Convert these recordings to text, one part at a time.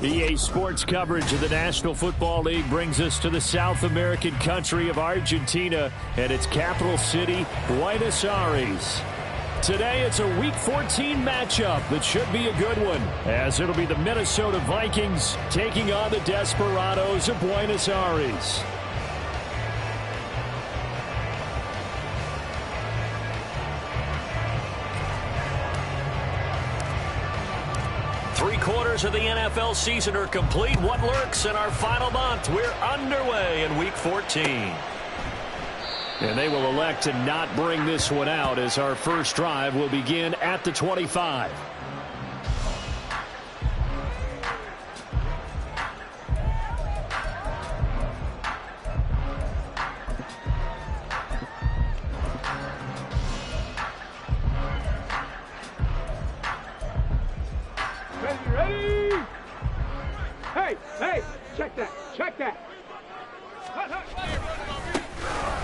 EA Sports coverage of the National Football League brings us to the South American country of Argentina and its capital city, Buenos Aires. Today, it's a Week 14 matchup that should be a good one, as it'll be the Minnesota Vikings taking on the Desperados of Buenos Aires. Three-quarters of the NFL season are complete. What lurks in our final month? We're underway in Week 14. And they will elect to not bring this one out as our first drive will begin at the 25.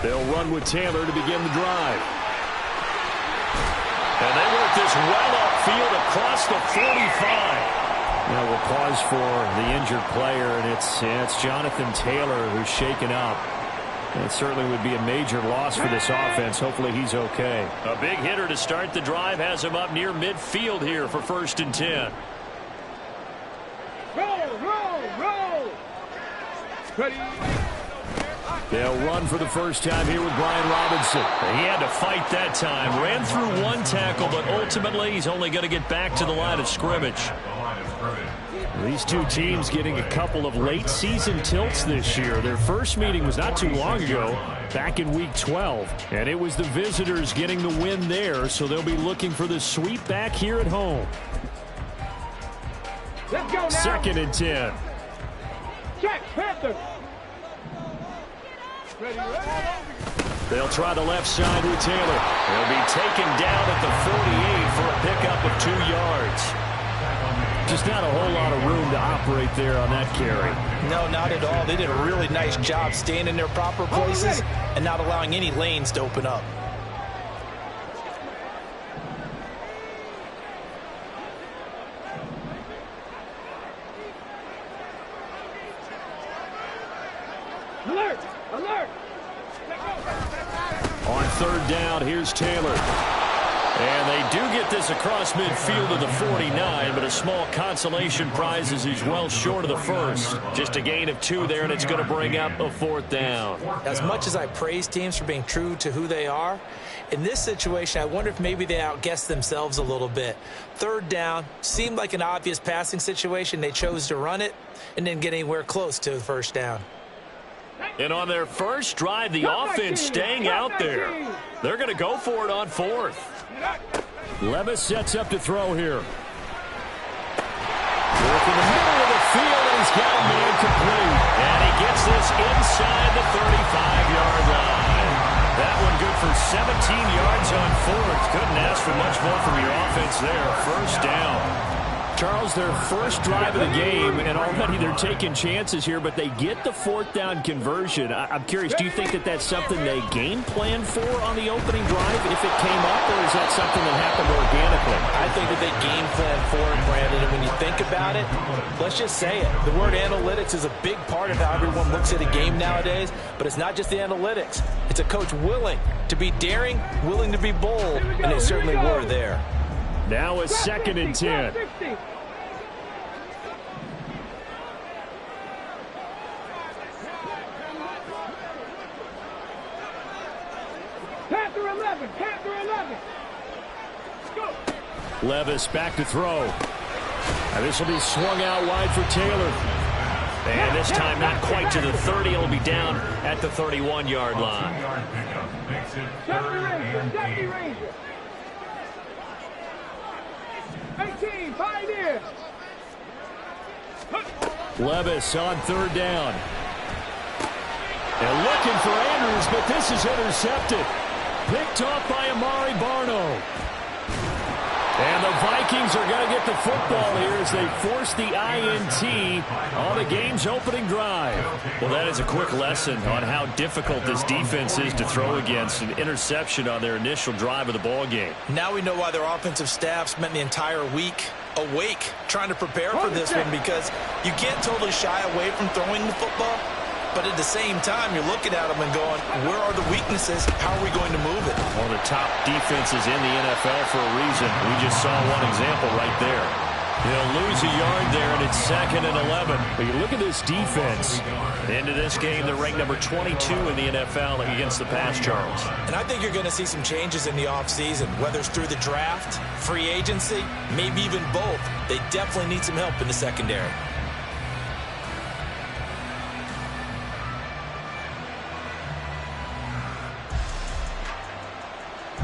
They'll run with Taylor to begin the drive. And they work this well upfield across the 45. Now we'll pause for the injured player, and it's Jonathan Taylor who's shaken up. It certainly would be a major loss for this offense. Hopefully he's okay. A big hitter to start the drive has him up near midfield here for 1st and 10. Roll! Ready. They'll run for the first time here with Brian Robinson. He had to fight that time. Ran through one tackle, but ultimately he's only going to get back to the line of scrimmage. These two teams getting a couple of late season tilts this year. Their first meeting was not too long ago, back in Week 12. And it was the visitors getting the win there, so they'll be looking for the sweep back here at home. Let's go now. 2nd and 10. Check, Panthers. Ready. They'll try the left side with Taylor. He'll be taken down at the 48 for a pickup of 2 yards. Just not a whole lot of room to operate there on that carry. No, not at all. They did a really nice job staying in their proper places and not allowing any lanes to open up. Alert! On 3rd down, here's Taylor. And they do get this across midfield to the 49, but a small consolation prize as he's well short of the first. Just a gain of 2 there, and it's going to bring up a 4th down. As much as I praise teams for being true to who they are, in this situation, I wonder if maybe they outguessed themselves a little bit. 3rd down seemed like an obvious passing situation. They chose to run it and didn't get anywhere close to the 1st down. And on their first drive, the offense staying out there. They're going to go for it on 4th. Levis sets up to throw here. Work in the middle of the field, and he's got a man complete. And he gets this inside the 35-yard line. That one good for 17 yards on 4th. Couldn't ask for much more from your offense there. 1st down. Charles, their first drive of the game, and already they're taking chances here, but they get the 4th down conversion. I'm curious, do you think that that's something they game planned for on the opening drive if it came up, or is that something that happened organically? I think that they game planned for it, Brandon, and when you think about it, let's just say it. The word analytics is a big part of how everyone looks at a game nowadays, but it's not just the analytics. It's a coach willing to be daring, willing to be bold, and they certainly were there. Now a 2nd and 10. Panther 11. Go. Levis back to throw. And this will be swung out wide for Taylor. And this time not quite to the 30. It'll be down at the 31-yard line. Deputy Ranger. 18, Pioneer. Levis on 3rd down. And looking for Andrews, but this is intercepted. Picked off by Amari Barno. And the Vikings Vikings are going to get the football here as they force the INT on the game's opening drive. Well, that is a quick lesson on how difficult this defense is to throw against. An interception on their initial drive of the ball game. Now we know why their offensive staff spent the entire week awake trying to prepare for this one, because you can't totally shy away from throwing the football. But at the same time, you're looking at them and going, where are the weaknesses? How are we going to move it? One of the top defenses in the NFL for a reason. We just saw one example right there. He'll lose a yard there, and it's 2nd and 11. But you look at this defense. Into this game, they're ranked number 22 in the NFL against the pass, Charles. And I think you're going to see some changes in the offseason, whether it's through the draft, free agency, maybe even both. They definitely need some help in the secondary.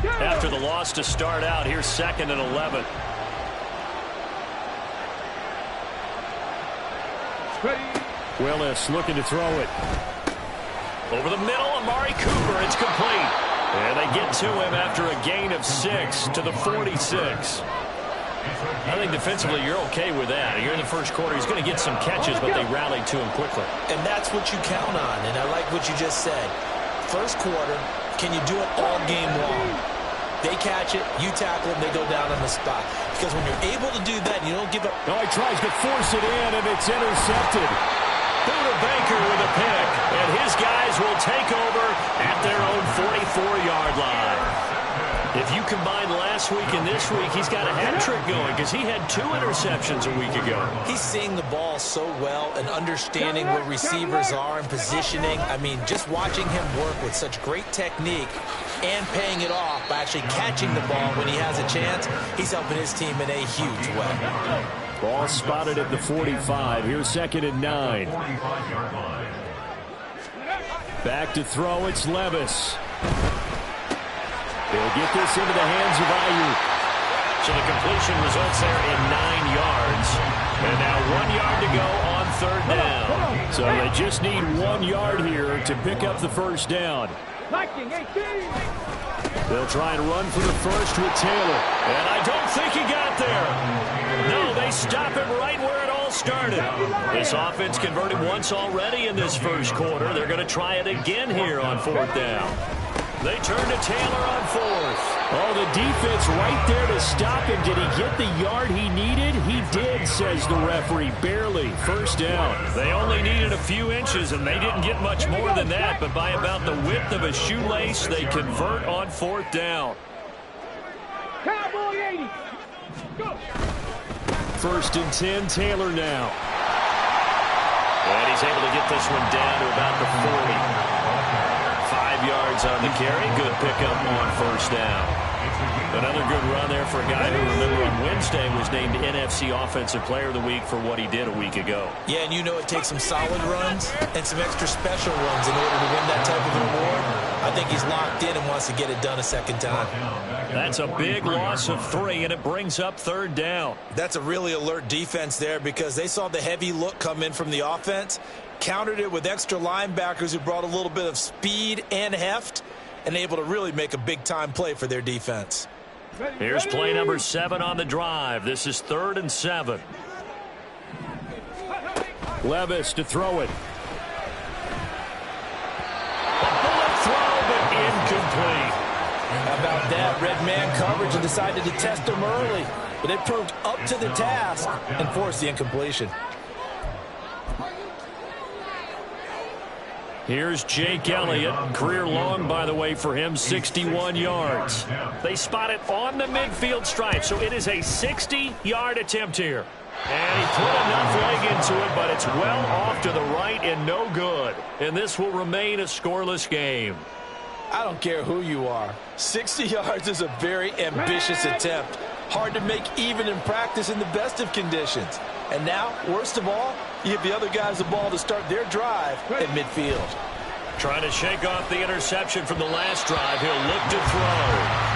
After the loss to start out, here's 2nd and 11. Willis looking to throw it. Over the middle, Amari Cooper. It's complete. And they get to him after a gain of 6 to the 46. I think defensively you're okay with that. You're in the first quarter. He's going to get some catches, but they rallied to him quickly. And that's what you count on. And I like what you just said. First quarter, can you do it all game long? They catch it, you tackle them, they go down on the spot. Because when you're able to do that, you don't give up. No, he tries to force it in, and it's intercepted. Buda Baker with a pick, and his guys will take over at their own 44-yard line. If you combine last week and this week, he's got a hat trick going because he had 2 interceptions a week ago. He's seeing the ball so well and understanding where receivers are and positioning. I mean, just watching him work with such great technique and paying it off by actually catching the ball when he has a chance, he's helping his team in a huge way. Ball spotted at the 45. Here's 2nd and 9. Back to throw. It's Levis. They'll get this into the hands of Ayuk. So the completion results there in 9 yards. And now 1 yard to go on 3rd down. So they just need 1 yard here to pick up the first down. They'll try and run for the first with Taylor. And I don't think he got there. No, they stop him right where it all started. This offense converted once already in this first quarter. They're going to try it again here on 4th down. They turn to Taylor on 4th. Oh, the defense right there to stop him. Did he get the yard he needed? He did, says the referee. Barely. First down. They only needed a few inches, and they didn't get much more than that. But by about the width of a shoelace, they convert on 4th down. Cowboy 80. Go. 1st and 10, Taylor now. And he's able to get this one down to about the 40. 5 yards on the carry. Good pickup on 1st down. Another good run there for a guy who, remember, on Wednesday was named NFC Offensive Player of the Week for what he did a week ago. Yeah, and you know it takes some solid runs and some extra special runs in order to win that type of reward. I think he's locked in and wants to get it done a second time. That's a big loss of 3, and it brings up 3rd down. That's a really alert defense there because they saw the heavy look come in from the offense, countered it with extra linebackers who brought a little bit of speed and heft, and able to really make a big-time play for their defense. Here's play number 7 on the drive. This is 3rd and 7. Levis to throw it. A bullet throw, but incomplete. How about that? Red man coverage and decided to test him early, but it proved up to the task and forced the incompletion. Here's Jake Elliott. Career long, by the way, for him, 61 yards. They spot it on the midfield stripe, so it is a 60-yard attempt here. And he put enough leg into it, but it's well off to the right and no good. And this will remain a scoreless game. I don't care who you are. 60 yards is a very ambitious attempt. Hard to make even in practice in the best of conditions. And now, worst of all, you give the other guys the ball to start their drive at midfield. Trying to shake off the interception from the last drive. He'll look to throw.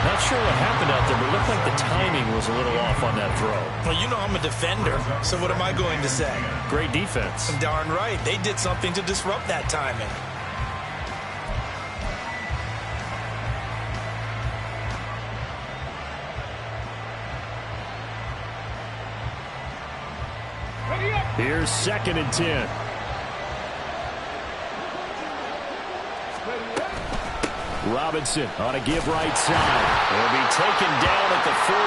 Not sure what happened out there, but it looked like the timing was a little off on that throw. Well, you know I'm a defender, so what am I going to say? Great defense. Darn right. They did something to disrupt that timing. Here's 2nd and 10. Robinson on a give right side. He'll be taken down at the 48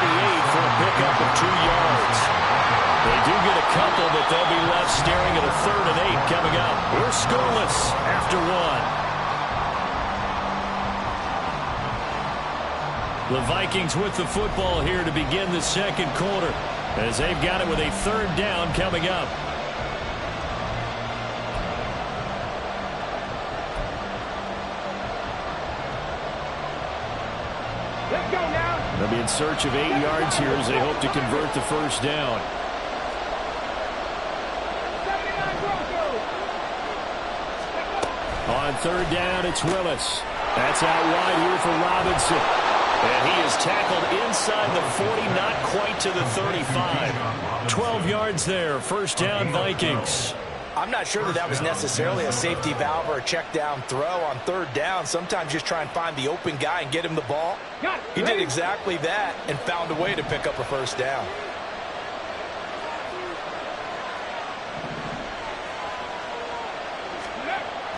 for a pickup of 2 yards. They do get a couple, but they'll be left staring at a 3rd and 8 coming up. We're scoreless after 1. The Vikings with the football here to begin the 2nd quarter, as they've got it with a 3rd down coming up. Let's go now. They'll be in search of 8 yards here as they hope to convert the 1st down. 79 Broncos. On 3rd down, it's Willis. That's out wide here for Robinson. And he is tackled inside the 40, not quite to the 35. 12 yards there, 1st down Vikings. I'm not sure that was necessarily a safety valve or a check down throw on 3rd down. Sometimes just try and find the open guy and get him the ball. He did exactly that and found a way to pick up a 1st down.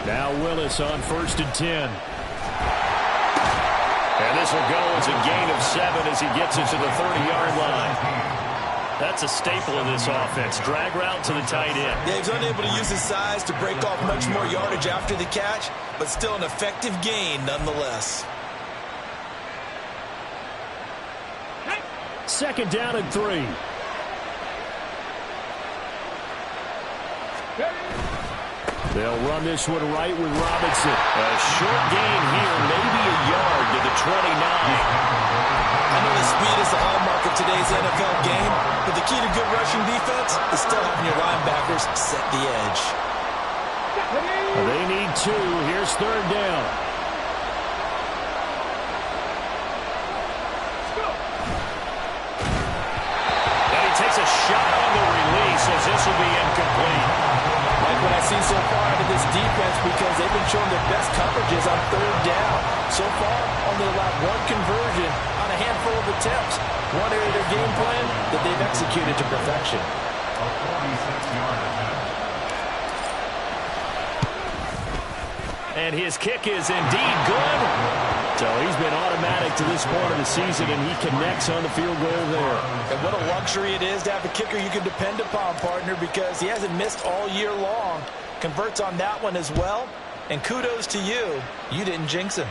Now Willis on 1st and 10. And this will go as a gain of 7 as he gets it to the 30-yard line. That's a staple of this offense. Drag route to the tight end. Yeah, he's unable to use his size to break off much more yardage after the catch, but still an effective gain nonetheless. 2nd down and 3. They'll run this one right with Robinson. A short gain here, maybe a yard to the 29. I know the speed is the hallmark of today's NFL game, but the key to good rushing defense is still having your linebackers set the edge. They need 2. Here's 3rd down. And he takes a shot on the release as this will be incomplete. Like what I've seen so far out of this defense, because they've been showing their best coverages on 3rd down. So far, only allowed 1 conversion on a handful of attempts. One area of their game plan that they've executed to perfection. And his kick is indeed good. So he's been automatic to this point of the season, and he connects on the field goal there. And what a luxury it is to have a kicker you can depend upon, partner, because he hasn't missed all year long. Converts on that one as well. And kudos to you. You didn't jinx him.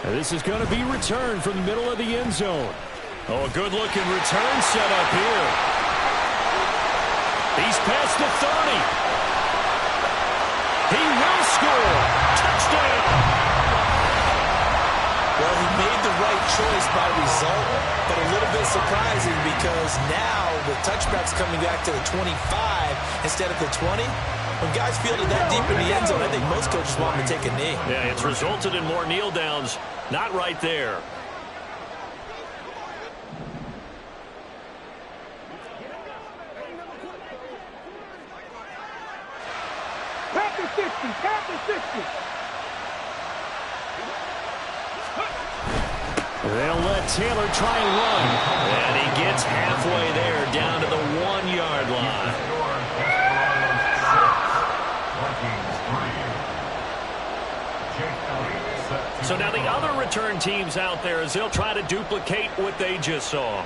And this is going to be returned from the middle of the end zone. Oh, a good-looking return set up here. He's past the 30. He will score. Touchdown. Well, he made the right choice by result, but a little bit surprising because now the touchback's coming back to the 25 instead of the 20. When guys field it that deep in the end zone, I think most coaches want them to take a knee. Yeah, it's resulted in more kneel downs. Not right there. Tap the 60. Tap the 60. They'll let Taylor try and run. And he gets halfway there, down to the 1-yard line. So now the other return teams out there as they'll try to duplicate what they just saw.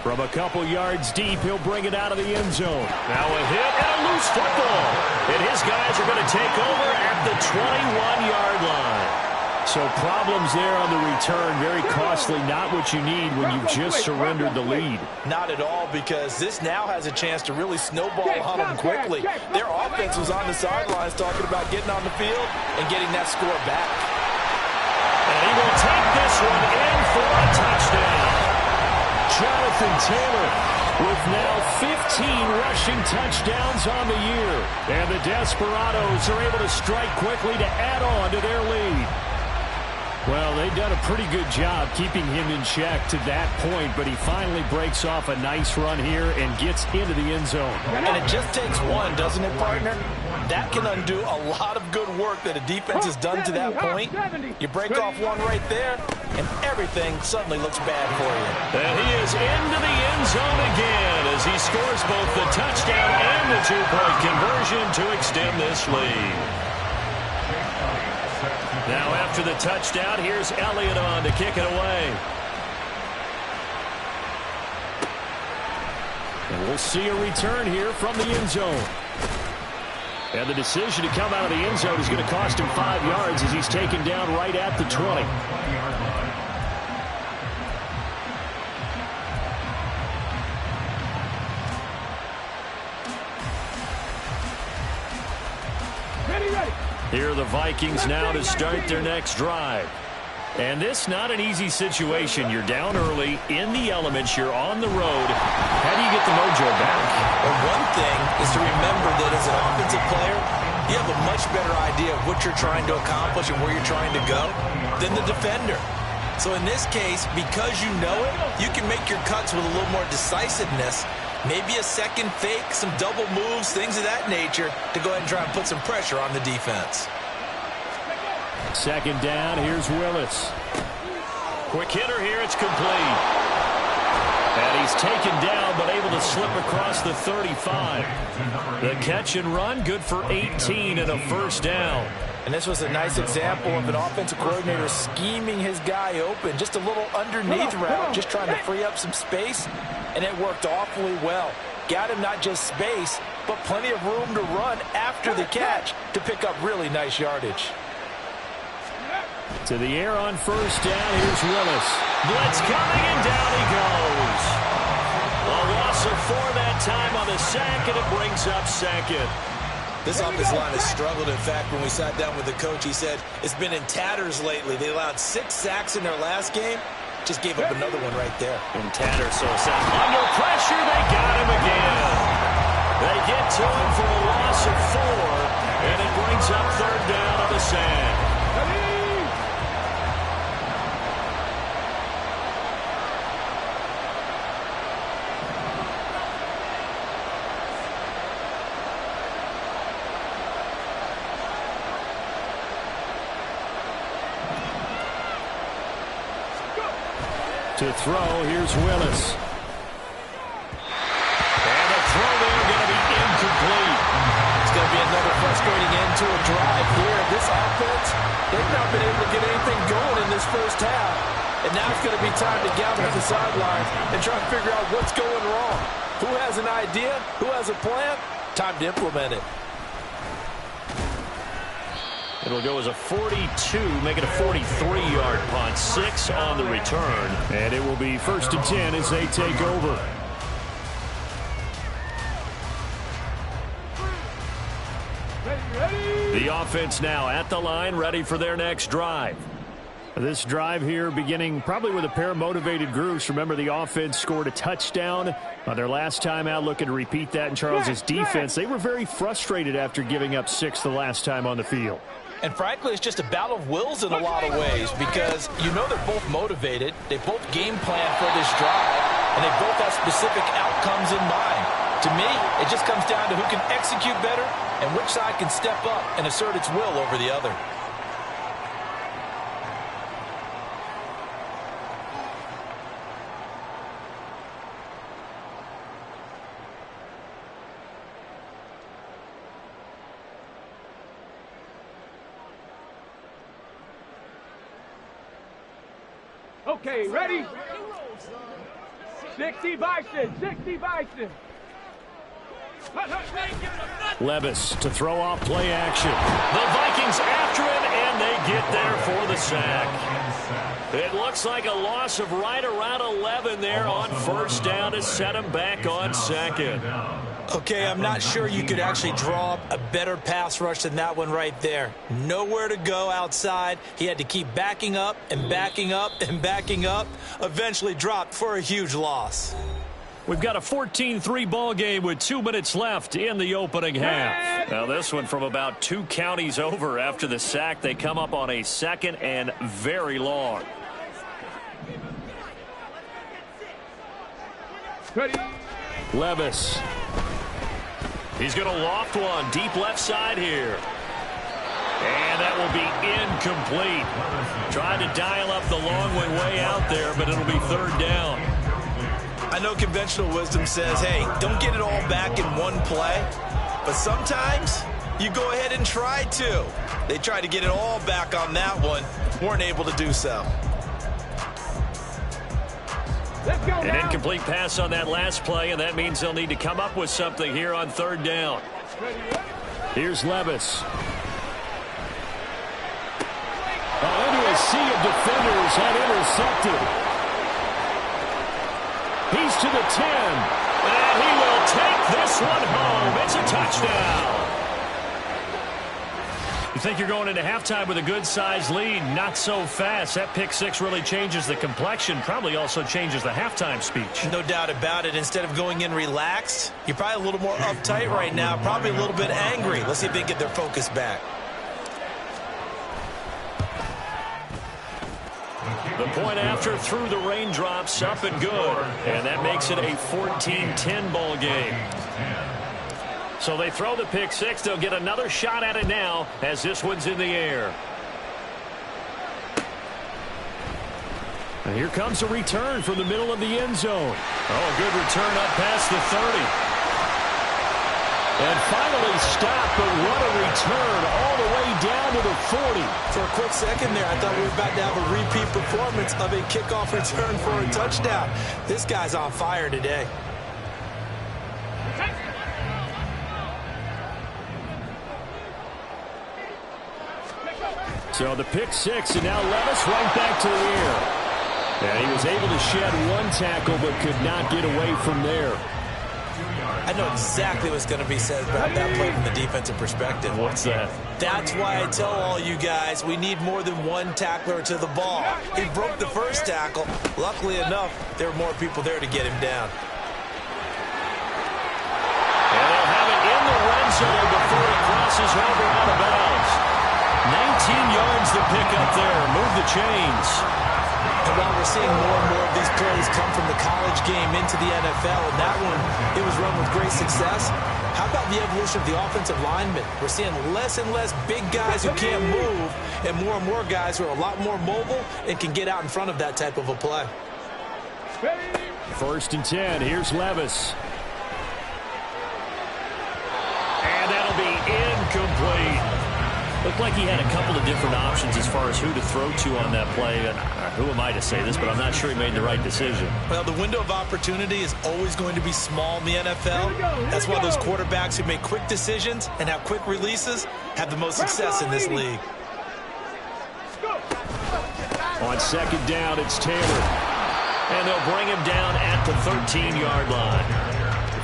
From a couple yards deep, he'll bring it out of the end zone. Now a hit and a loose football. And his guys are going to take over at the 21-yard line. So problems there on the return, very costly, not what you need when you've just surrendered the lead. Not at all, because this now has a chance to really snowball on them quickly. Their offense was on the sidelines talking about getting on the field and getting that score back. And he will take this one in for a touchdown. Jonathan Taylor with now 15 rushing touchdowns on the year. And the Desperados are able to strike quickly to add on to their lead. Well, they've done a pretty good job keeping him in check to that point, but he finally breaks off a nice run here and gets into the end zone. And it just takes one, doesn't it, partner? That can undo a lot of good work that a defense has done to that point. You break off one right there, and everything suddenly looks bad for you. And he is into the end zone again as he scores both the touchdown and the two-point conversion to extend this lead. Now after the touchdown, here's Elliott on to kick it away. And we'll see a return here from the end zone. And the decision to come out of the end zone is going to cost him 5 yards as he's taken down right at the 20. Ready. Here are the Vikings now to start their next drive. And this not an easy situation. You're down early, in the elements, you're on the road. How do you get the mojo back? Well, one thing is to remember that as an offensive player, you have a much better idea of what you're trying to accomplish and where you're trying to go than the defender. So in this case, because you know it, you can make your cuts with a little more decisiveness. Maybe a second fake, some double moves, things of that nature to go ahead and try and put some pressure on the defense. Second down, here's Willis. Quick hitter here, it's complete. And he's taken down, but able to slip across the 35. The catch and run, good for 18 and a first down. And this was a nice example of an offensive coordinator scheming his guy open. Just a little underneath route, just trying to free up some space, and it worked awfully well. Got him not just space, but plenty of room to run after the catch to pick up really nice yardage. To the air on first down, here's Willis. Blitz coming, and down he goes. A loss of 4 that time on the sack, and it brings up second. This offensive line has struggled. In fact, when we sat down with the coach, he said it's been in tatters lately. They allowed 6 sacks in their last game. Just gave up another one right there. In tatters, so sad. Under pressure, they got him again. They get to him for a loss of 4, and it brings up third down on the sack. To throw, here's Willis. And the throw there going to be incomplete. It's going to be another frustrating end to a drive here. This offense, they've not been able to get anything going in this first half. And now it's going to be time to gather at the sidelines and try to figure out what's going wrong. Who has an idea? Who has a plan? Time to implement it. It'll go as a 42, make it a 43-yard punt, 6 on the return. And it will be 1st and 10 as they take over. The offense now at the line, ready for their next drive. This drive here beginning probably with a pair of motivated groups. Remember, the offense scored a touchdown on their last time out, looking to repeat that in Charles's defense. They were very frustrated after giving up 6 the last time on the field. And frankly, it's just a battle of wills in a lot of ways because you know they're both motivated. They both game plan for this drive, and they both have specific outcomes in mind. To me, it just comes down to who can execute better and which side can step up and assert its will over the other. Okay, ready? 60 Bison, 60 Bison. Levis to throw off play action. The Vikings after him, and they get there for the sack. It looks like a loss of right around 11 there on first down to set him back on second. Okay, I'm not sure you could actually draw up a better pass rush than that one right there. Nowhere to go outside. He had to keep backing up and backing up and backing up. Eventually dropped for a huge loss. We've got a 14-3 ball game with 2 minutes left in the opening half. Now this one from about 2 counties over after the sack. They come up on a 2nd and very long. Ready? Levis. He's going to loft one deep left side here. And that will be incomplete. Tried to dial up the long one way out there, but it'll be third down. I know conventional wisdom says, hey, don't get it all back in one play. But sometimes you go ahead and try to. They tried to get it all back on that one. Weren't able to do so. An incomplete pass on that last play, and that means they'll need to come up with something here on third down. Here's Levis. Into a sea of defenders and intercepted. He's to the 10. And he will take this one home. It's a touchdown. You think you're going into halftime with a good-sized lead. Not so fast. That pick six really changes the complexion. Probably also changes the halftime speech. No doubt about it. Instead of going in relaxed, you're probably a little more uptight right now. Probably a little bit angry. Let's see if they get their focus back. The point after through the raindrops, up and good. And that makes it a 14-10 ball game. So they throw the pick six. They'll get another shot at it now as this one's in the air. And here comes a return from the middle of the end zone. Oh, a good return up past the 30. And finally stopped, but what a return all the way down to the 40. For a quick second there, I thought we were about to have a repeat performance of a kickoff return for a touchdown. This guy's on fire today. So the pick six, and now Levis right back to the air. And he was able to shed one tackle, but could not get away from there. I know exactly what's going to be said about that play from the defensive perspective. What's that? That's why I tell all you guys we need more than one tackler to the ball. He broke the first tackle. Luckily enough, there were more people there to get him down. And they'll have it in the red zone before it crosses over out of bounds. 19 yards to pick up there. Move the chains. And while we're seeing more and more of these plays come from the college game into the NFL, and that one, it was run with great success, how about the evolution of the offensive linemen? We're seeing less and less big guys who can't move, and more guys who are a lot more mobile and can get out in front of that type of a play. First and 10. Here's Levis. And that'll be incomplete. Looked like he had a couple of different options as far as who to throw to on that play. And who am I to say this, but I'm not sure he made the right decision. Well, the window of opportunity is always going to be small in the NFL. That's why those quarterbacks who make quick decisions and have quick releases have the most success in this league. On second down, it's Taylor. And they'll bring him down at the 13-yard line.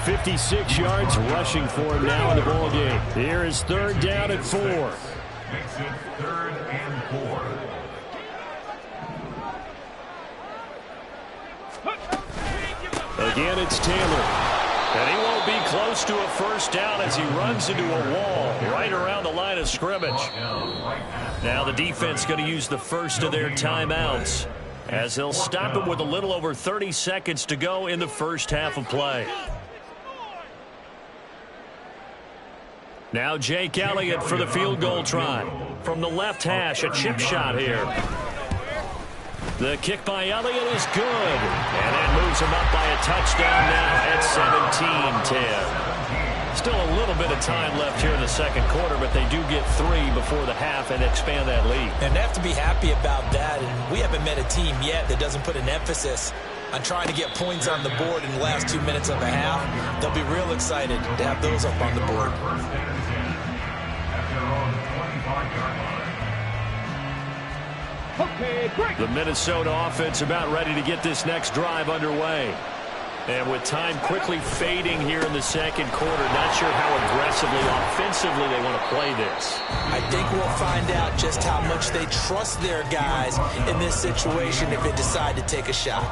56 yards rushing for him now in the ball game. Here is third down at 4. Makes it 3rd and 4. Again, it's Taylor. And he won't be close to a first down as he runs into a wall right around the line of scrimmage. Now the defense going to use the first of their timeouts as they'll stop it with a little over 30 seconds to go in the first half of play. Now Jake Elliott for the field goal try. From the left hash, a chip shot here. The kick by Elliott is good. And that moves him up by a touchdown now at 17-10. Still a little bit of time left here in the second quarter, but they do get 3 before the half and expand that lead. And they have to be happy about that. And we haven't met a team yet that doesn't put an emphasis on trying to get points on the board in the last 2 minutes of a half. They'll be real excited to have those up on the board. The Minnesota offense about ready to get this next drive underway. And with time quickly fading here in the second quarter, not sure how aggressively, offensively they want to play this. I think we'll find out just how much they trust their guys in this situation if they decide to take a shot.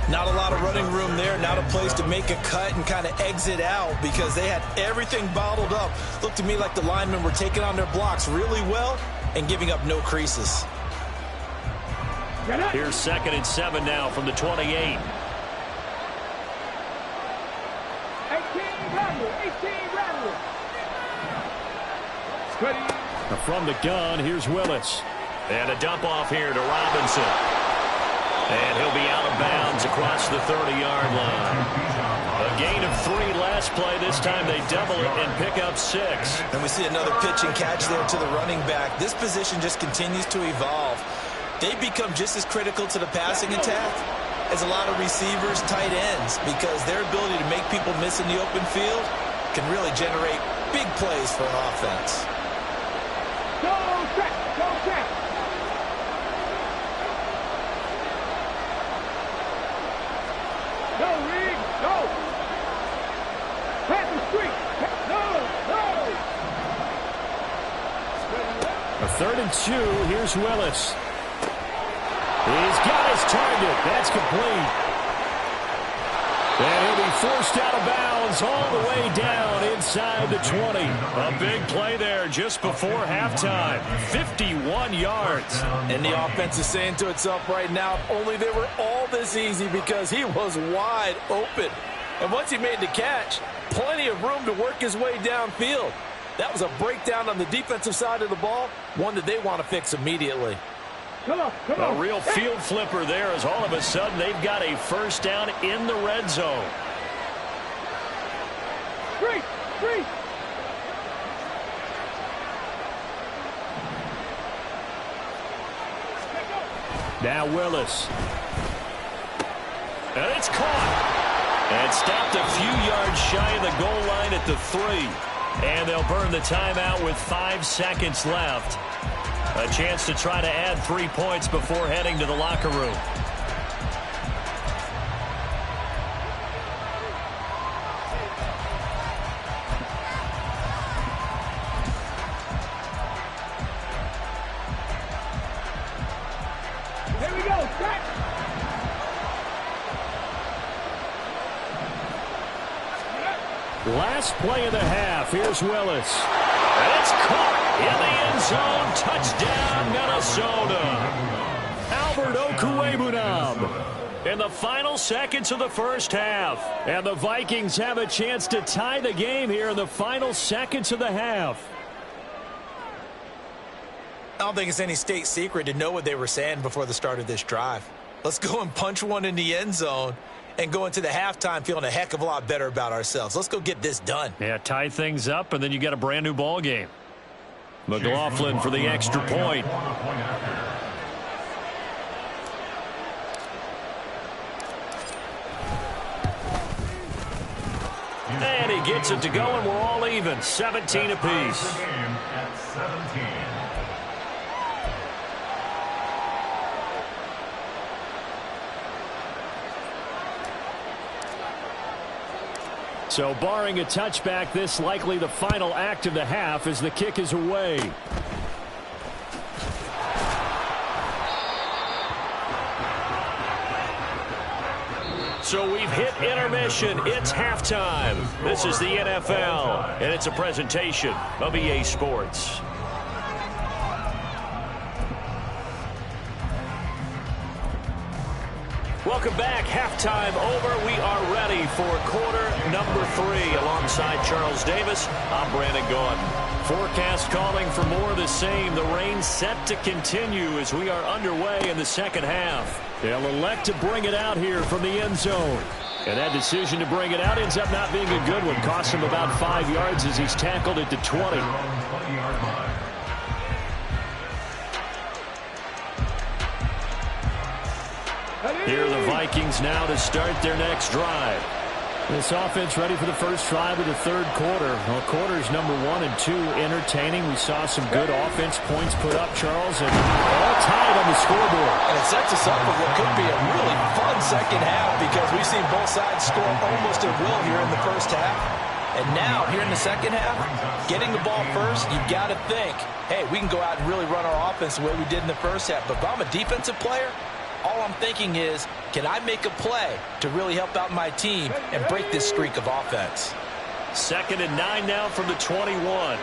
Not a lot of running room there, not a place to make a cut and kind of exit out because they had everything bottled up. Looked to me like the linemen were taking on their blocks really well and giving up no creases. Here's 2nd and 7 now from the 28. 18 Rattle. From the gun, here's Willis. And a dump off here to Robinson. And he'll be out of bounds across the 30-yard line. A gain of 3 last play. This time they double it and pick up 6. And we see another pitch and catch there to the running back. This position just continues to evolve. They become just as critical to the passing attack as a lot of receivers, tight ends, because their ability to make people miss in the open field can really generate big plays for an offense. Go track, go track. Go, Reed, go. Pass the street. No. A 3rd and 2. Here's Willis. He's got his target. That's complete. And he'll be forced out of bounds all the way down inside the 20. A big play there just before halftime. 51 yards. And the offense is saying to itself right now, if only they were all this easy, because he was wide open. And once he made the catch, plenty of room to work his way downfield. That was a breakdown on the defensive side of the ball, one that they want to fix immediately. Come on. A real field flipper there, as all of a sudden they've got a first down in the red zone. Street. Now Willis. And it's caught. And stopped a few yards shy of the goal line at the 3. And they'll burn the timeout with 5 seconds left. A chance to try to add 3 points before heading to the locker room. Here we go, track. Last play of the half. Here's Willis. And it's caught in the end zone. Touchdown, Minnesota. Albert Okwuegbunam in the final seconds of the first half. And the Vikings have a chance to tie the game here in the final seconds of the half. I don't think it's any state secret to know what they were saying before the start of this drive. Let's go and punch one in the end zone and go into the halftime feeling a heck of a lot better about ourselves. Let's go get this done. Yeah, tie things up, and then you get a brand new ball game. McLaughlin for the extra point. And he gets it to go, and we're all even. 17 apiece. So barring a touchback, this likely the final act of the half as the kick is away. So we've hit intermission. It's halftime. This is the NFL, and it's a presentation of EA Sports. Welcome back. Halftime over. We are ready for quarter number 3. Alongside Charles Davis, I'm Brandon Gaudin. Forecast calling for more of the same. The rain set to continue as we are underway in the second half. They'll elect to bring it out here from the end zone. And that decision to bring it out ends up not being a good one. Costs him about 5 yards as he's tackled at the 20. Here are the Vikings now to start their next drive. This offense ready for the first drive of the third quarter. Well, quarters number 1 and 2 entertaining. We saw some good offense points put up, Charles, and all tied on the scoreboard. And it sets us up for what could be a really fun second half, because we've seen both sides score almost at will here in the first half. And now, here in the second half, getting the ball first, you've got to think, hey, we can go out and really run our offense the way we did in the first half. But if I'm a defensive player, all I'm thinking is, can I make a play to really help out my team and break this streak of offense? 2nd and 9 now from the 21.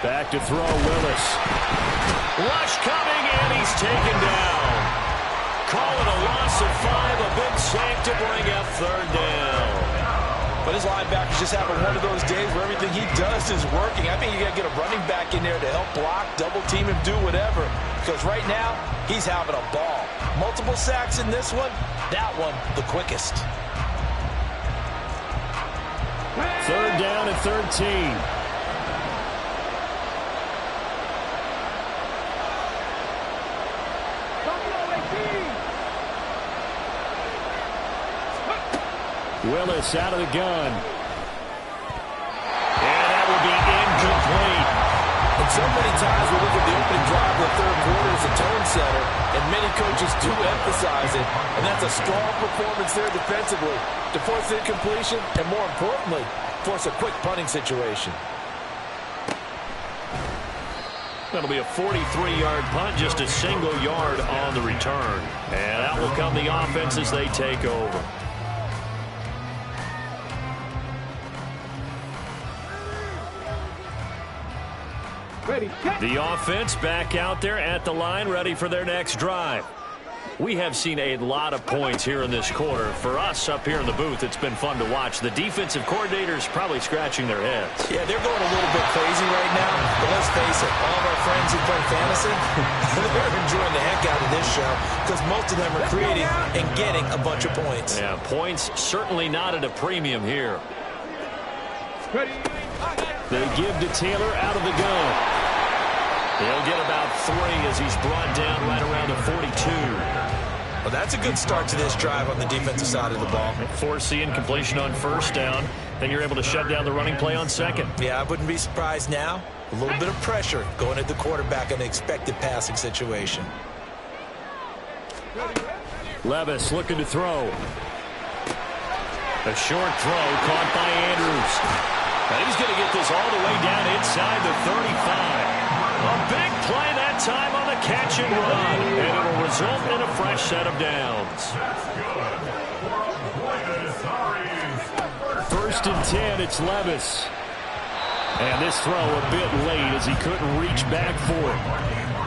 Back to throw, Willis. Rush coming, and he's taken down. Call it a loss of 5, a big sack to bring up third down. But his linebackers just having one of those days where everything he does is working. I think you got to get a running back in there to help block, double team him, do whatever. Because right now, he's having a ball. Multiple sacks in this one, that one the quickest. Third down and 13. Willis out of the gun. And that will be incomplete. And so many times we look at the opening drive of the third quarter as a tone setter, and many coaches do emphasize it. And that's a strong performance there defensively to force incompletion and, more importantly, force a quick punting situation. That'll be a 43-yard punt, just a single yard on the return. And out will come the offense as they take over. Ready, the offense back out there at the line, ready for their next drive. We have seen a lot of points here in this quarter. For us up here in the booth, it's been fun to watch. The defensive coordinators probably scratching their heads. Yeah, they're going a little bit crazy right now. But let's face it, all of our friends who play fantasy, they're enjoying the heck out of this show because most of them are creating and getting a bunch of points. Yeah, points certainly not at a premium here. ready. They give to Taylor out of the gun. He'll get about 3 as he's brought down right around the 42. Well, that's a good start to this drive on the defensive side of the ball. Force the incompletion on first down. Then you're able to shut down the running play on second. Yeah, I wouldn't be surprised now. A little bit of pressure going at the quarterback in an expected passing situation. Levis looking to throw. A short throw caught by Andrews. And he's going to get this all the way down inside the 35. A big play that time on the catch and run. And it'll result in a fresh set of downs. First and 10, it's Levis. And this throw a bit late as he couldn't reach back for it.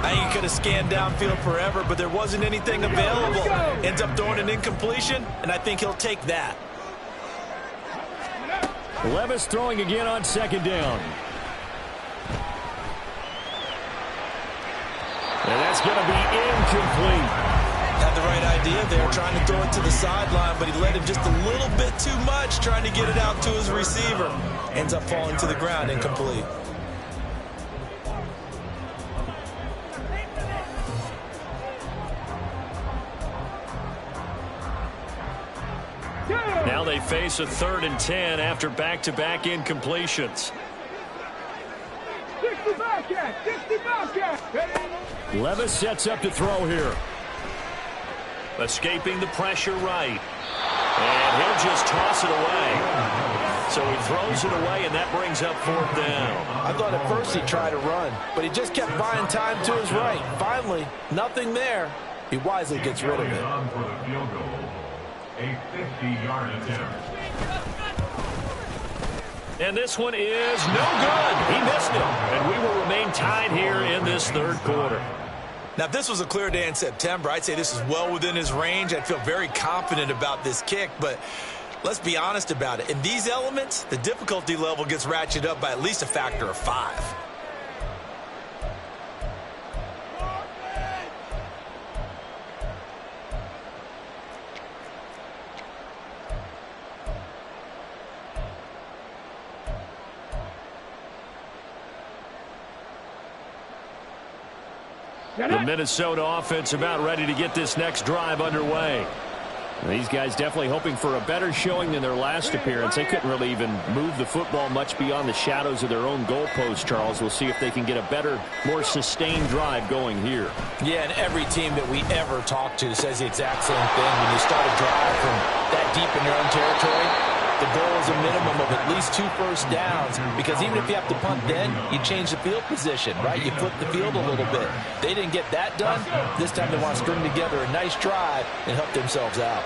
I think he could have scanned downfield forever, but there wasn't anything available. Ends up throwing an incompletion, and I think he'll take that. Levis throwing again on second down. And that's going to be incomplete. Had the right idea there, trying to throw it to the sideline, but he let him just a little bit too much, trying to get it out to his receiver. Ends up falling to the ground, incomplete. Now they face a 3rd and 10 after back-to-back incompletions. 60 Bobcat, 60 Bobcat. Levis sets up to throw here. Escaping the pressure right. And he'll just toss it away. So he throws it away, and that brings up 4th down. I thought at first he tried to run, but he just kept buying time to his right. Finally, nothing there. He wisely gets rid of it. A 50-yard attempt. And this one is no good. He missed it. And we will remain tied here in this 3rd quarter. Now, if this was a clear day in September, I'd say this is well within his range. I'd feel very confident about this kick, but let's be honest about it. In these elements, the difficulty level gets ratcheted up by at least a factor of 5. The Minnesota offense about ready to get this next drive underway. These guys definitely hoping for a better showing than their last appearance. They couldn't really even move the football much beyond the shadows of their own goalpost, Charles. We'll see if they can get a better, more sustained drive going here. Yeah, and every team that we ever talk to says the exact same thing. When you start a drive from that deep in your own territory, the goal is a minimum of at least 2 first downs, because even if you have to punt then, you change the field position, right? You flip the field a little bit. They didn't get that done. This time they want to string together a nice drive and help themselves out.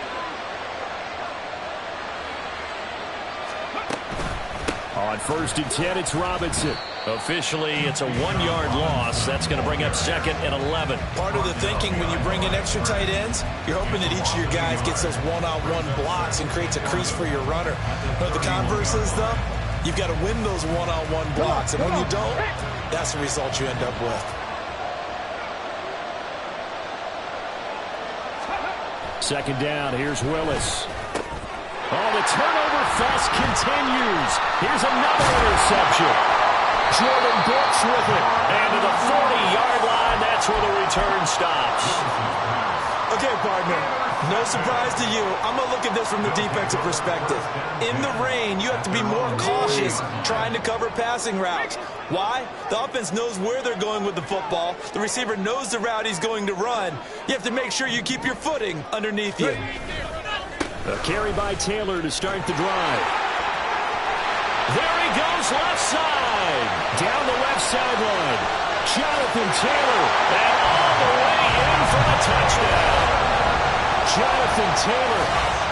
On 1st and 10, it's Robinson. Officially, it's a 1-yard loss. That's going to bring up 2nd and 11. Part of the thinking when you bring in extra tight ends, you're hoping that each of your guys gets those one-on-one blocks and creates a crease for your runner. But the converse is, though, you've got to win those one-on-one blocks. And when you don't, that's the result you end up with. Second down, here's Willis. Oh, the turnover fest continues. Here's another interception. Jordan Brooks with it. And to the 40-yard line, that's where the return stops. Okay, partner, no surprise to you. I'm going to look at this from the defensive perspective. In the rain, you have to be more cautious trying to cover passing routes. Why? The offense knows where they're going with the football. The receiver knows the route he's going to run. You have to make sure you keep your footing underneath you. A carry by Taylor to start the drive. There he goes, left side. Down the left sideline. Jonathan Taylor. And all the way in for the touchdown. Jonathan Taylor,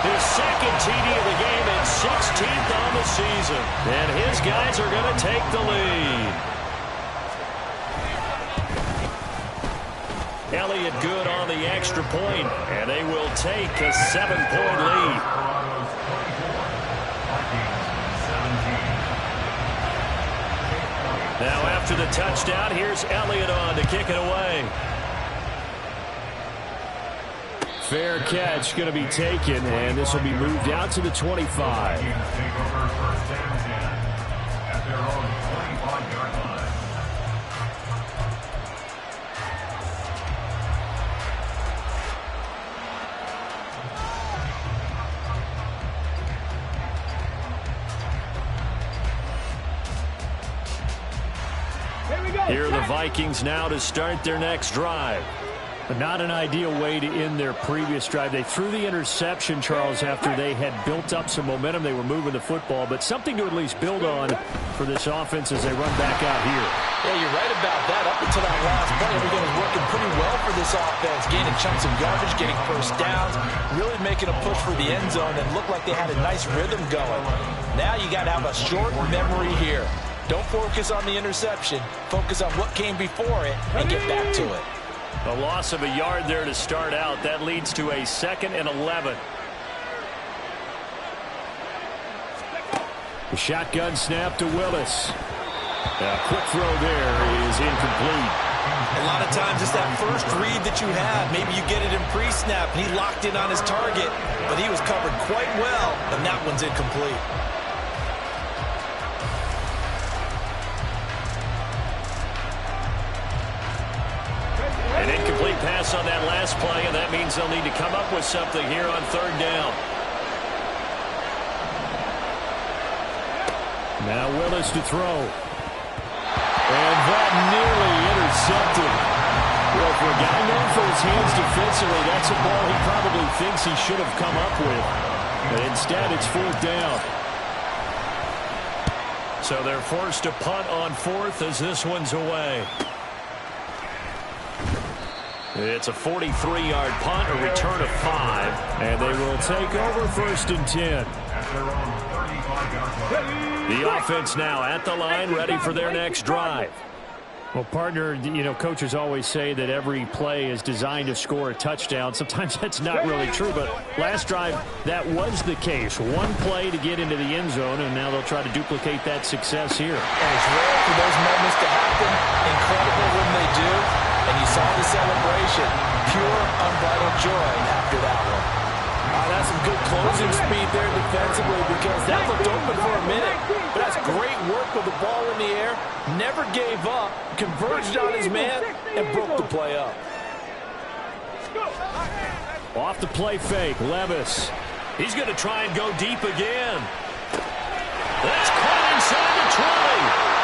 his second TD of the game and 16th on the season. And his guys are going to take the lead. Elliott good on the extra point, and they will take a 7-point lead. Now after the touchdown, here's Elliott on to kick it away. Fair catch going to be taken, and this will be moved out to the 25. Here are the Vikings now to start their next drive. But not an ideal way to end their previous drive. They threw the interception, Charles, after they had built up some momentum. They were moving the football, but something to at least build on for this offense as they run back out here. Yeah, you're right about that. Up until that last play, everything was working pretty well for this offense, gaining chunks of yardage, getting first downs, really making a push for the end zone, and looked like they had a nice rhythm going. Now you got to have a short memory here. Don't focus on the interception. Focus on what came before it and get back to it. A loss of a yard there to start out. That leads to a 2nd and 11. The shotgun snap to Willis. A quick throw there is incomplete. A lot of times it's that first read that you have. Maybe you get it in pre-snap. He locked in on his target, but he was covered quite well, and that one's incomplete. An incomplete pass on that last play, and that means they'll need to come up with something here on 3rd down. Now Willis to throw. And that nearly intercepted. Well, for a guy known for his hands defensively, that's a ball he probably thinks he should have come up with. But instead, it's 4th down. So they're forced to punt on 4th as this one's away. It's a 43-yard punt, a return of 5, and they will take over 1st and 10. The offense now at the line, ready for their next drive. Well, partner, you know, coaches always say that every play is designed to score a touchdown. Sometimes that's not really true, but last drive, that was the case. One play to get into the end zone, and now they'll try to duplicate that success here. And it's rare for those moments to happen. Incredible when they do. And you saw the celebration. Pure, unbridled joy after that one. That's some good closing speed there defensively because that looked open for a minute. But that's great work with the ball in the air. Never gave up. Converged on his man and broke the play up. Off the play fake, Levis. He's going to try and go deep again. That's caught inside the 20.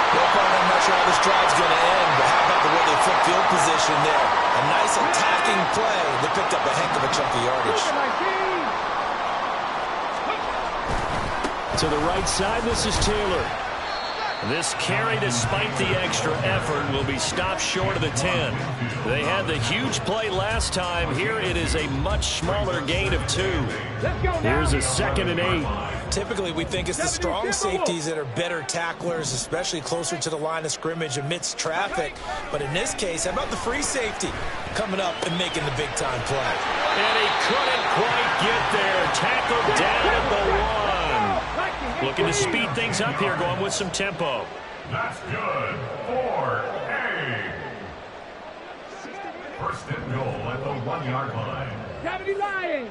Well, I'm not sure how this drive's going to end, but how about the way they flip field position there? A nice attacking play that picked up a heck of a chunk of yardage. To the right side, this is Taylor. This carry, despite the extra effort, will be stopped short of the 10. They had the huge play last time. Here it is a much smaller gain of 2. Here's a 2nd and 8. Typically, we think it's the strong safeties that are better tacklers, especially closer to the line of scrimmage amidst traffic. But in this case, how about the free safety coming up and making the big-time play? And he couldn't quite get there. Tackled down at the 1. Looking to speed things up here, going with some tempo. That's good. 4-8. First and goal at the 1-yard line. 70 Lions.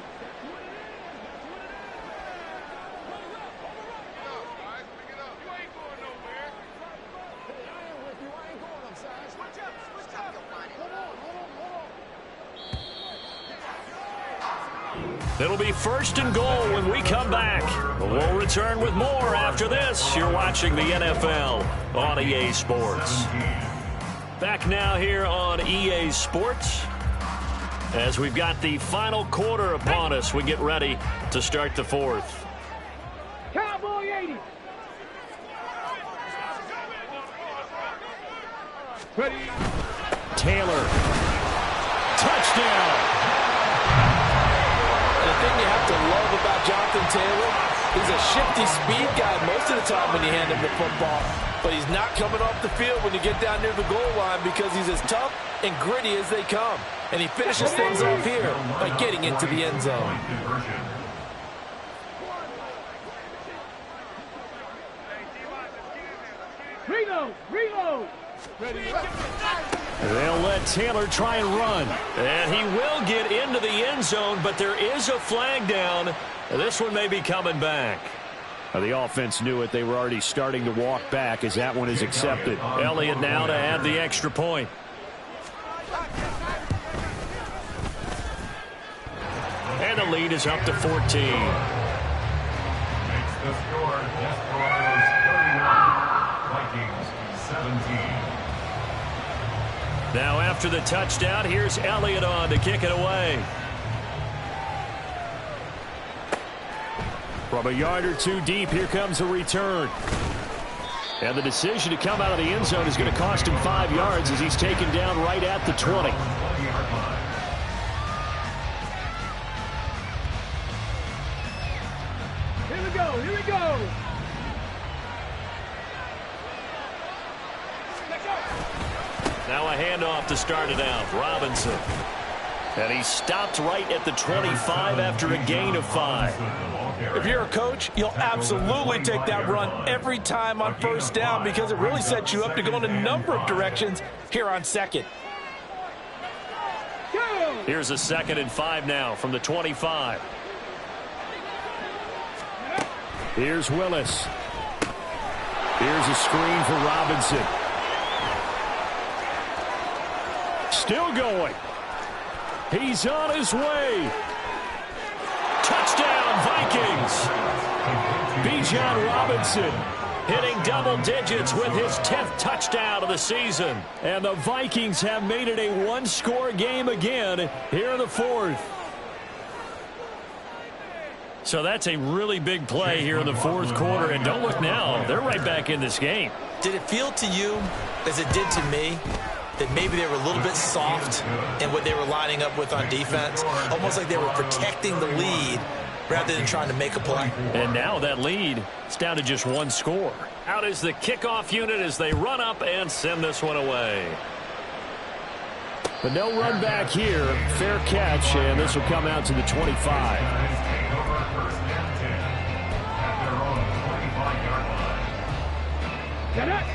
It'll be first and goal when we come back. We'll return with more after this. You're watching the NFL on EA Sports. Back now here on EA Sports. As we've got the final quarter upon us, we get ready to start the 4th. Cowboy 80. Ready. Taylor. Touchdown. The thing you have to love about Jonathan Taylor, he's a shifty speed guy most of the time when you hand him the football. But he's not coming off the field when you get down near the goal line because he's as tough and gritty as they come. And he finishes things off here by getting into the end zone. Reload. They'll let Taylor try and run. And he will get into the end zone, but there is a flag down. This one may be coming back. The offense knew it. They were already starting to walk back as that one is accepted. Elliott now to add the extra point. And the lead is up to 14. Makes the score Desperados 39, Vikings 17. Now after the touchdown, here's Elliott on to kick it away. From a yard or 2 deep, here comes a return. And the decision to come out of the end zone is going to cost him 5 yards as he's taken down right at the 20. Here we go. Now a handoff to start it out. Robinson. And he stopped right at the 25 after a gain of 5. If you're a coach, you'll absolutely take that run every time on first down because it really sets you up to go in a number of directions here on second. Here's a 2nd and 5 now from the 25. Here's Willis. Here's a screen for Robinson. Still going. He's on his way. Touchdown, Vikings. Bijan Robinson hitting double digits with his 10th touchdown of the season. And the Vikings have made it a one-score game again here in the 4th. So that's a really big play here in the 4th quarter. And don't look now, they're right back in this game. Did it feel to you, as it did to me, that maybe they were a little bit soft in what they were lining up with on defense? Almost like they were protecting the lead rather than trying to make a play. And now that lead is down to just 1 score. Out is the kickoff unit as they run up and send this one away. But no run back here. Fair catch, and this will come out to the 25.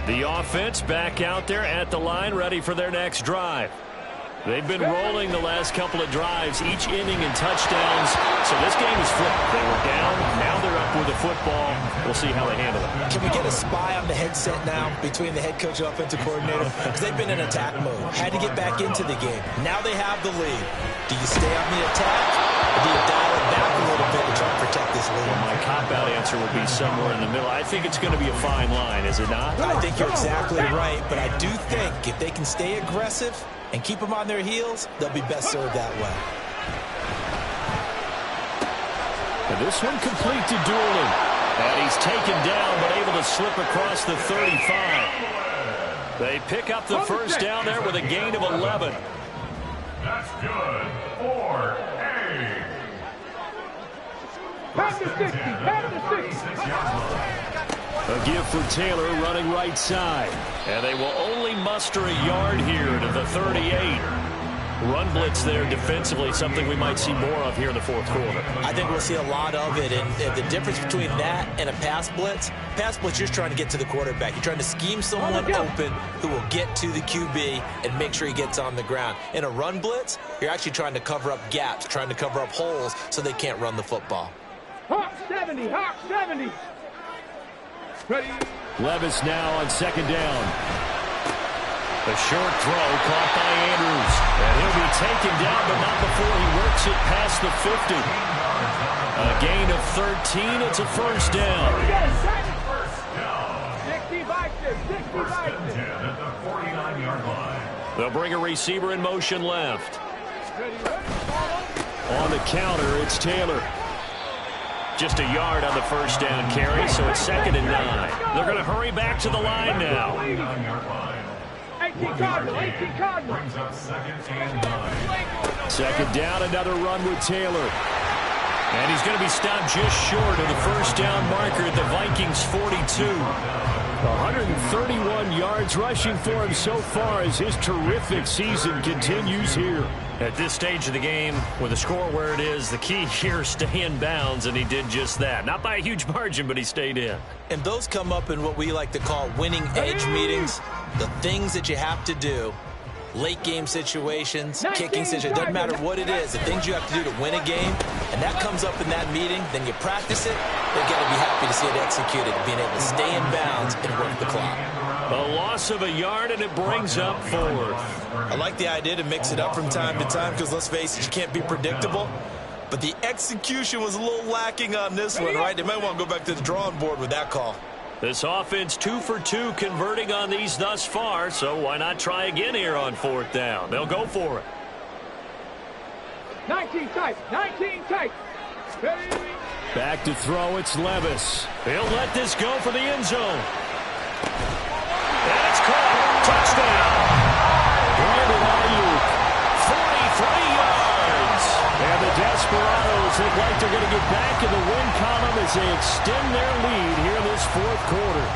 The offense back out there at the line, ready for their next drive. They've been rolling the last couple of drives, each inning in touchdowns. So this game is flipped. They were down, now they're up with the football. We'll see how they handle it. Can we get a spy on the headset now between the head coach and offensive coordinator? Because they've been in attack mode. Had to get back into the game. Now they have the lead. Do you stay on the attack, or do you dial it back a little bit to try and protect this lead? Well, my cop-out answer would be somewhere in the middle. I think it's going to be a fine line, is it not? I think you're exactly right, but I do think if they can stay aggressive and keep them on their heels, they'll be best served that way. And this one complete to Doolin. And he's taken down, but able to slip across the 35. They pick up the first down there with a gain of 11. That's good. 4A. Pass to 60. Pass to 60. 6-yard line. A give for Taylor running right side. And they will only muster a yard here to the 38. Run blitz there defensively, something we might see more of here in the fourth quarter. I think we'll see a lot of it, and the difference between that and a pass blitz, you're trying to get to the quarterback. You're trying to scheme someone open who will get to the QB and make sure he gets on the ground. In a run blitz, you're actually trying to cover up gaps, trying to cover up holes so they can't run the football. Hawk 70. Hawk 70. Ready. Levis now on second down. A short throw caught by Andrews. And he'll be taken down, but not before he works it past the 50. A gain of 13. It's a first down. First down. 65. 65. At the 49-yard line. They'll bring a receiver in motion left. On the counter, it's Taylor. Just a yard on the first down carry, so it's 2nd and 9. They're going to hurry back to the line now. 49-yard line. 18 Cardinal. 18 Cardinal. Brings up 2nd and 9. Second down, another run with Taylor. And he's going to be stopped just short of the first down marker at the Vikings' 42. 131 yards rushing for him so far as his terrific season continues here. At this stage of the game, with the score where it is, the key here, stay in bounds, and he did just that. Not by a huge margin, but he stayed in. And those come up in what we like to call winning edge meetings, the things that you have to do. Late game situations, kicking situations, doesn't matter what it is, the things you have to do to win a game, and that comes up in that meeting, then you practice it, they're going to be happy to see it executed, being able to stay in bounds and work the clock. A loss of a yard, and it brings up 4th. I like the idea to mix it up from time to time because, let's face it, you can't be predictable. But the execution was a little lacking on this one, right? They might want to go back to the drawing board with that call. This offense 2 for 2 converting on these thus far, so why not try again here on 4th down? They'll go for it. 19 tight. 19 tight. Ready. Back to throw, it's Levis. He'll let this go for the end zone. And it's caught. Touchdown. Brandon Ayuk, 43 yards. And the Desperados look like they're going to get back in the win column as they extend their lead here in this fourth quarter.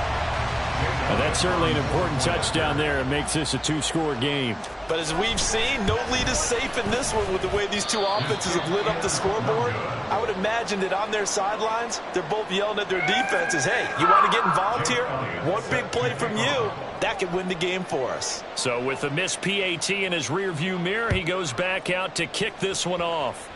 And that's certainly an important touchdown there. It makes this a 2-score game. But as we've seen, no lead is safe in this one with the way these two offenses have lit up the scoreboard. I would imagine that on their sidelines, they're both yelling at their defenses, hey, you want to get involved here? One big play from you, that could win the game for us. So with the missed PAT in his rearview mirror, he goes back out to kick this one off.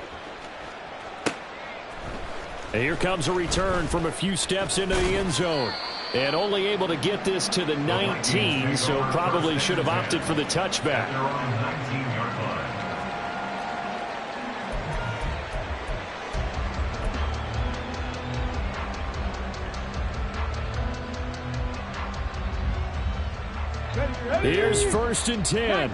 And here comes a return from a few steps into the end zone. And only able to get this to the 19, so probably should have opted for the touchback. Here's 1st and 10.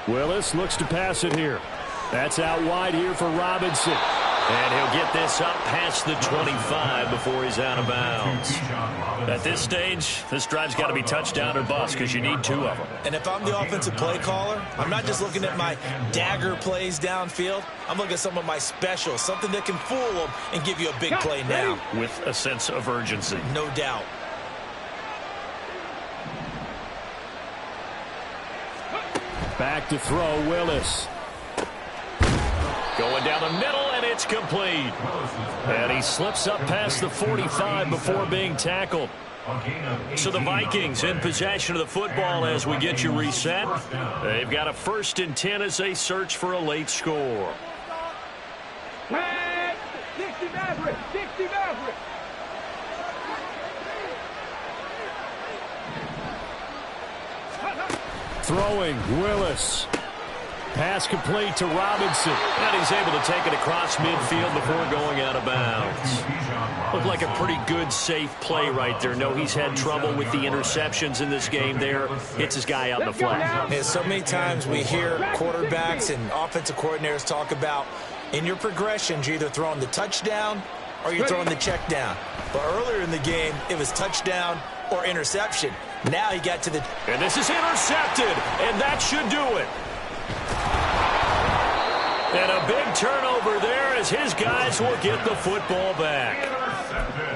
Willis looks to pass it here. That's out wide here for Robinson. And he'll get this up past the 25 before he's out of bounds. At this stage, this drive's got to be touchdown or bust because you need 2 of them. And if I'm the offensive play caller, I'm not just looking at my dagger plays downfield. I'm looking at some of my specials, something that can fool them and give you a big play now. With a sense of urgency. No doubt. Back to throw, Willis. Going down the middle, and it's complete. And he slips up past the 45 before being tackled. So the Vikings in possession of the football as we get you reset. They've got a 1st and 10 as they search for a late score. 60 Maverick. 60 Maverick. Throwing, Willis. Pass complete to Robinson. And he's able to take it across midfield before going out of bounds. Looked like a pretty good, safe play right there. No, he's had trouble with the interceptions in this game there. Hits his guy out in the flat. Yeah, so many times we hear quarterbacks and offensive coordinators talk about In your progressions, you're either throwing the touchdown or you're throwing the check down. But earlier in the game, it was touchdown or interception. Now he got to the... And this is intercepted, and that should do it. And a big turnover there as his guys will get the football back.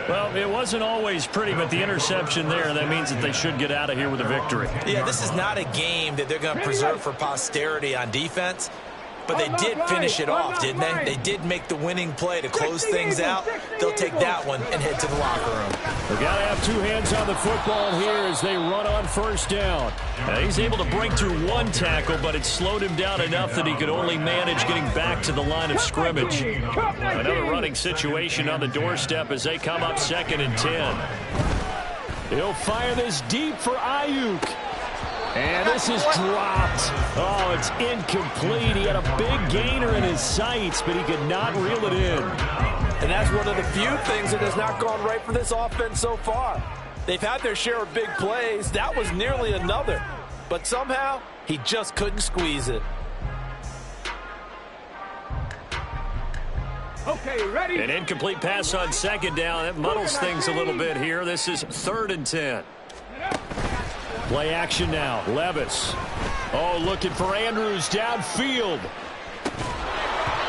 Well, it wasn't always pretty, but the interception there, that means that they should get out of here with a victory. Yeah, this is not a game that they're going to preserve for posterity on defense. But they did finish it off, didn't they? They did make the winning play to close things out. They'll take that one and head to the locker room. They've got to have two hands on the football here as they run on first down. Now, he's able to break through one tackle, but it slowed him down enough that he could only manage getting back to the line of scrimmage. Another running situation on the doorstep as they come up 2nd and 10. He'll fire this deep for Ayuk. And this is dropped. Oh, it's incomplete. He had a big gainer in his sights, but he could not reel it in. And that's one of the few things that has not gone right for this offense so far. They've had their share of big plays. That was nearly another. But somehow, he just couldn't squeeze it. Okay, ready? An incomplete pass on 2nd down. That muddles things a little bit here. This is 3rd and 10. Play action now. Levis. Oh, looking for Andrews downfield.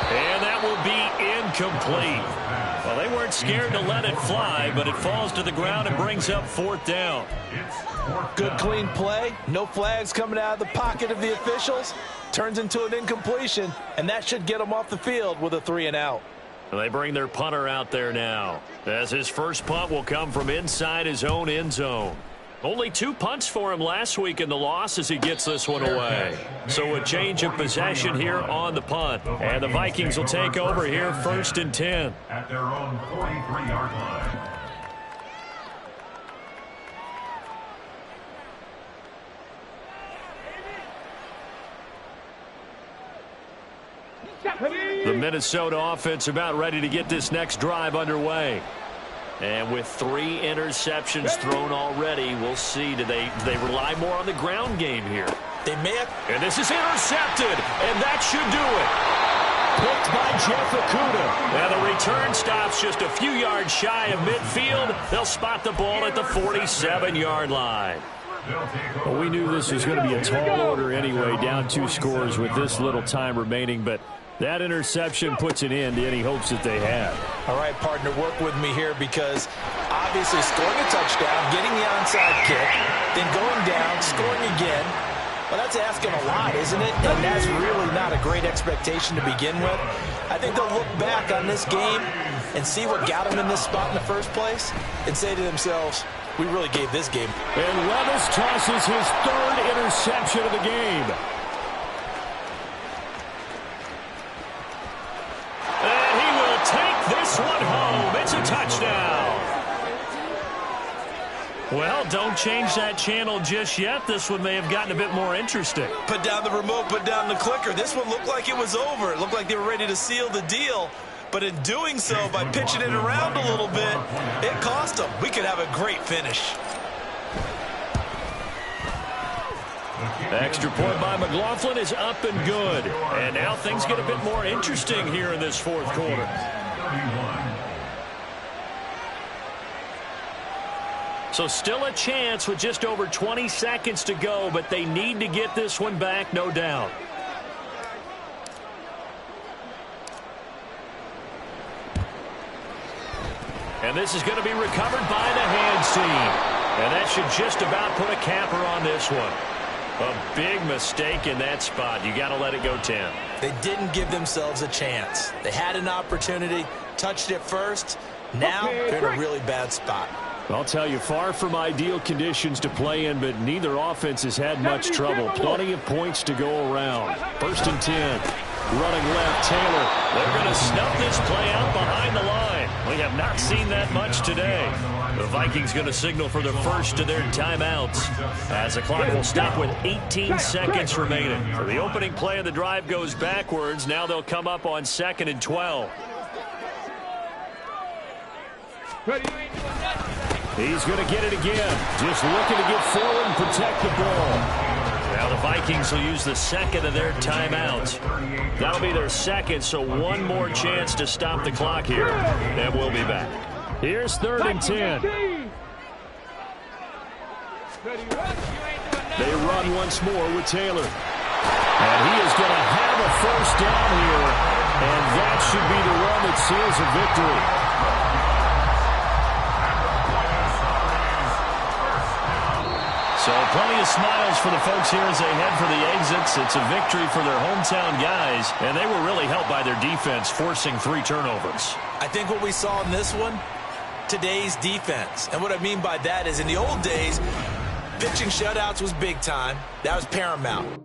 And that will be incomplete. Well, they weren't scared to let it fly, but it falls to the ground and brings up 4th down. Good, clean play. No flags coming out of the pocket of the officials. Turns into an incompletion, and that should get them off the field with a 3-and-out. They bring their punter out there now, as his first punt will come from inside his own end zone. Only 2 punts for him last week in the loss as he gets this one away. So a change of possession here on the punt. And the Vikings will take over here 1st and 10. At their own 43-yard line. The Minnesota offense about ready to get this next drive underway. And with 3 interceptions thrown already, we'll see. Do they rely more on the ground game here? They may have. And this is intercepted, and that should do it. Picked by Jeff Okudah. And the return stops just a few yards shy of midfield. They'll spot the ball at the 47-yard line. Well, we knew this was going to be a tall order anyway, down 2 scores with this little time remaining, but that interception puts an end to any hopes that they had. All right, partner, work with me here because obviously scoring a touchdown, getting the onside kick, then going down, scoring again. Well, that's asking a lot, isn't it? And that's really not a great expectation to begin with. I think they'll look back on this game and see what got them in this spot in the first place and say to themselves, we really gave this game. And Levis tosses his 3rd interception of the game. This one home. It's a touchdown. Well, don't change that channel just yet. This one may have gotten a bit more interesting. Put down the remote, put down the clicker. This one looked like it was over. It looked like they were ready to seal the deal. But in doing so, by pitching it around a little bit, it cost them. We could have a great finish. Extra point by McLaughlin is up and good. And now things get a bit more interesting here in this 4th quarter. So still a chance with just over 20 seconds to go, but they need to get this one back, no doubt. And this is going to be recovered by the hands team. And that should just about put a capper on this one. A big mistake in that spot. You got to let it go 10. They didn't give themselves a chance. They had an opportunity, touched it first. Now they're in a really bad spot. I'll tell you, far from ideal conditions to play in, but neither offense has had much trouble. Plenty of points to go around. 1st and 10. Running left, Taylor. They're going to snuff this play out behind the line. We have not seen that much today. The Vikings going to signal for the first of their timeouts as the clock will stop with 18 seconds remaining. So the opening play of the drive goes backwards. Now they'll come up on 2nd and 12. He's going to get it again. Just looking to get forward and protect the ball. Now Now the Vikings will use the second of their timeouts. That'll be their second, so one more chance to stop the clock here. And we'll be back. Here's 3rd and 10. They run once more with Taylor. And he is going to have a first down here. And that should be the run that seals a victory. So plenty of smiles for the folks here as they head for the exits. It's a victory for their hometown guys. And they were really helped by their defense, forcing 3 turnovers. I think what we saw in this one, today's defense. And what I mean by that is in the old days, pitching shutouts was big time. That was paramount.